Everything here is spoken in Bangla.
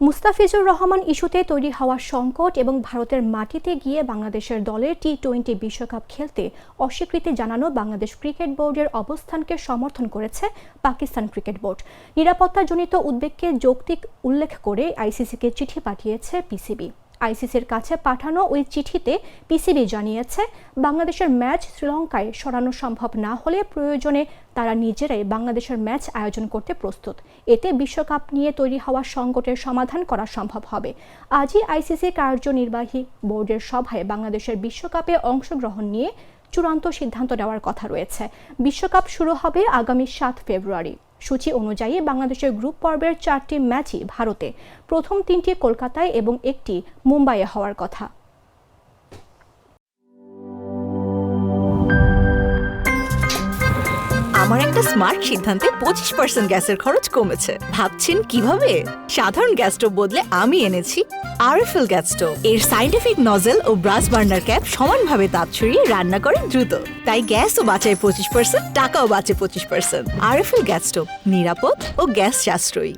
মুস্তাফিজুর রহমান ইস্যুতে তৈরি হওয়া সংকট এবং ভারতের মাটিতে গিয়ে বাংলাদেশের দলের টি-20 বিশ্বকাপ খেলতে অস্বীকৃতি জানানো বাংলাদেশ ক্রিকেট বোর্ডের অবস্থানকে সমর্থন করেছে পাকিস্তান ক্রিকেট বোর্ড। নিরাপত্তাজনিত উদ্বেগকে যৌক্তিক উল্লেখ করে আইসিসিকে চিঠি পাঠিয়েছে পিসিবি। আইসিসির কাছে পাঠানো ওই চিঠিতে পিসিবি জানিয়েছে, বাংলাদেশের ম্যাচ শ্রীলঙ্কায় সরানো সম্ভব না হলে প্রয়োজনে তারা নিজেরাই বাংলাদেশের ম্যাচ আয়োজন করতে প্রস্তুত। এতে বিশ্বকাপ নিয়ে তৈরি হওয়া সংকটের সমাধান করা সম্ভব হবে। আজই আইসিসি কার্যনির্বাহী বোর্ডের সভায় বাংলাদেশের বিশ্বকাপে অংশগ্রহণ নিয়ে চূড়ান্ত সিদ্ধান্ত নেওয়ার কথা রয়েছে। বিশ্বকাপ শুরু হবে আগামী 7 ফেব্রুয়ারি। সূচি অনুযায়ী বাংলাদেশের গ্রুপ পর্বের 4টি ম্যাচই ভারতে, প্রথম 3টি কলকাতায় এবং একটি মুম্বাইয়ে হওয়ার কথা। আমার একটা স্মার্ট সিদ্ধান্তে 25% গ্যাসের খরচ কমেছে। ভাবছেন কিভাবে? সাধারণ গ্যাস স্টোভ বদলে আমি এনেছি আরএফএল গ্যাস স্টোভ। এর সাইন্টিফিক নজল ও ব্রাস বার্নার ক্যাপ সমানভাবে তাপ ছড়িয়ে রান্না করে দ্রুত, তাই গ্যাসও বাঁচায় 25%, টাকাও বাঁচে 25%। আরএফএল গ্যাস স্টোভ নিরাপদ ও গ্যাস সাশ্রয়ী।